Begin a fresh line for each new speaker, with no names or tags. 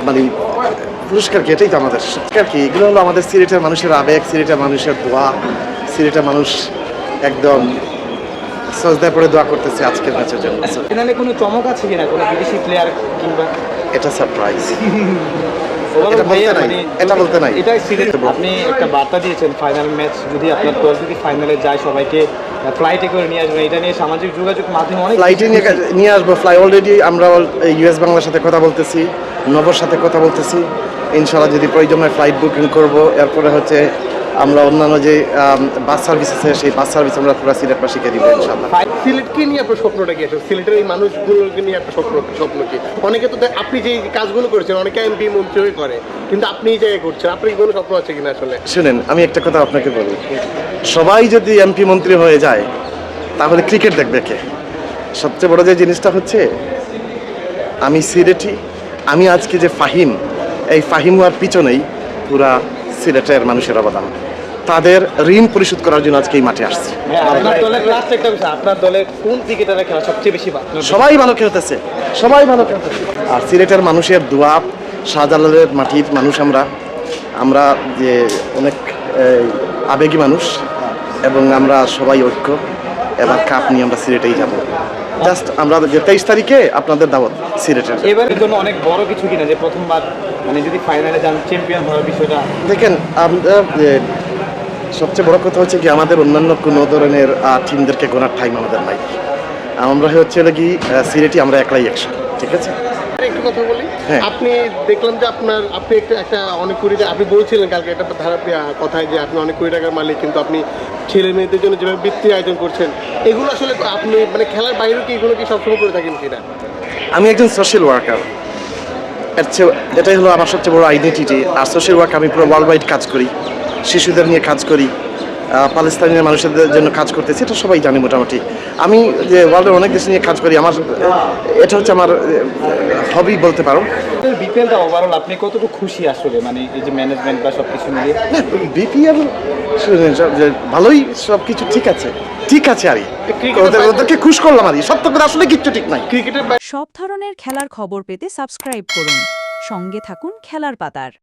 মানে পুরস্কার কি, এটাই তো আমাদের পুরস্কার কি, এগুলো হলো আমাদের সিলেটের মানুষের আবেগ, সিলেটের মানুষের দোয়া, সিলেটের মানুষ একদম সজদায় পড়ে দোয়া করতেছে আজকের ম্যাচের জন্য।
ফাইনালে কোনো চমক আছে কিনা, কোনো বিদেশি প্লেয়ার কিংবা
এটা সারপ্রাইজ,
এটা
বলতে নাই, এটা বলতে নাই।
এটাই সিলেট। আপনি একটা বার্তা দিয়েছেন, ফাইনাল ম্যাচ যদি আপনার দল যদি ফাইনালে যায় সবাইকে ফ্লাইটে করে নিয়ে আসবেন। এটা নিয়ে সামাজিক যোগাযোগ মাধ্যমে অনেক
ফ্লাইটে নিয়ে আসবো। অলরেডি আমরা ইউএস বাংলার সাথে কথা বলতেছি, নবর সাথে কথা বলতেছি। ইনশাআল্লাহ যদি প্রয়োজন হয় ফ্লাইট বুকিং করব। এরপরে হচ্ছে আমরা অন্যান্য যে বাস সার্ভিস আছে সেই বাস সার্ভিস আমরা পুরো সিলেটবাসীকে দিব ইনশাআল্লাহ।
সিলেটকে নিয়ে আপনার স্বপ্নটা কি আছে? সিলেটের এই মানুষগুলোকে নিয়ে আপনার স্বপ্ন কি? অনেকে তো আপনি যে কাজগুলো করেছেন, অনেকে এমপি মন্ত্রী হয়ে করে, কিন্তু আপনি এই জায়গায় করছেন, আপনার কি কোনো স্বপ্ন আছে কিনা আসলে?
শুনেন, আমি একটা কথা আপনাকে বলি, সবাই যদি এমপি মন্ত্রী হয়ে যায় তাহলে ক্রিকেট দেখবে কে? সবচেয়ে বড় যে জিনিসটা হচ্ছে আমি সিলেটি, আমি আজকে যে ফাহিম, এই ফাহিম হওয়ার পিছনেই পুরা সিলেটের মানুষের অবদান। তাদের ঋণ পরিশোধ করার জন্য আজকে এই মাঠে আসছে।
আপনার দলের লাস্ট একটা বিষয়, আপনার দলের কোন ক্রিকেটারের খেলা সবচেয়ে বেশি
সবাই ভালো খেলতেছে, সবাই ভালো খেলতেছে। আর সিলেটের মানুষের দোয়া, শাহজালালের মাটির মানুষ আমরা যে অনেক আবেগী মানুষ, এবং আমরা সবাই ঐক্য। এবার কাপ নিয়ে আমরা সিলেটেই যাব। জাস্ট আমরা যে 23 তারিখে আপনাদের দাওয়াত সিলেটের।
এবারের জন্য অনেক বড় কিছু কিনা, যে প্রথমবার মানে যদি ফাইনালে যান চ্যাম্পিয়ন হওয়ার বিষয়টা?
দেখেন, আমরা সবচেয়ে বড় কথা হচ্ছে কি, আমাদের অন্যান্য কোনো ধরনের টিমদেরকে গোনার টাইম আমাদের নাই। আমরা হচ্ছে কি সিলেটি, আমরা একলাই 100, ঠিক আছে?
একটু কথা বলি।
হ্যাঁ।
আপনি দেখলাম যে আপনি একটা অনেক কোটি টাকা, আপনি বলছিলেন কালকে একটা কথায় যে আপনি অনেক কোটি টাকার মালিক, কিন্তু আপনি ছেলে মেয়েদের জন্য যেভাবে বৃত্তির আয়োজন করছেন, এগুলো আসলে আপনি মানে খেলার বাইরেও কি এগুলো কি সবসময় করে থাকেন কিনা?
আমি একজন সোশ্যাল ওয়ার্কার, এটাই হলো আমার সবচেয়ে বড় আইডেন্টিটি। আর সোশ্যাল ওয়ার্ক আমি পুরো ওয়ার্ল্ড ওয়াইড কাজ করি, শিশুদের নিয়ে কাজ করি, পাকিস্তানের মানুষদের জন্য কাজ করতেছি, এটা সবাই জানি মোটামুটি। আমি যে ওয়ার্ল্ডের অনেক দেশ নিয়ে কাজ করি, আমার এটা হচ্ছে আমার হবি বলতে পারো।
বিপিএলটা ওভারঅল আপনি কতটুকু খুশি আসলে, মানে এই যে ম্যানেজমেন্ট বা সব কিছু মিলিয়ে?
বিপিএল ভালোই, সব কিছু ঠিক আছে, ঠিক আছে। আর ওদেরকে খুশ করলাম, আর সত্য করে আসলে কিচ্ছু ঠিক নাই।
ক্রিকেটের
সব ধরনের খেলার খবর পেতে সাবস্ক্রাইব করুন, সঙ্গে থাকুন খেলার পাতার।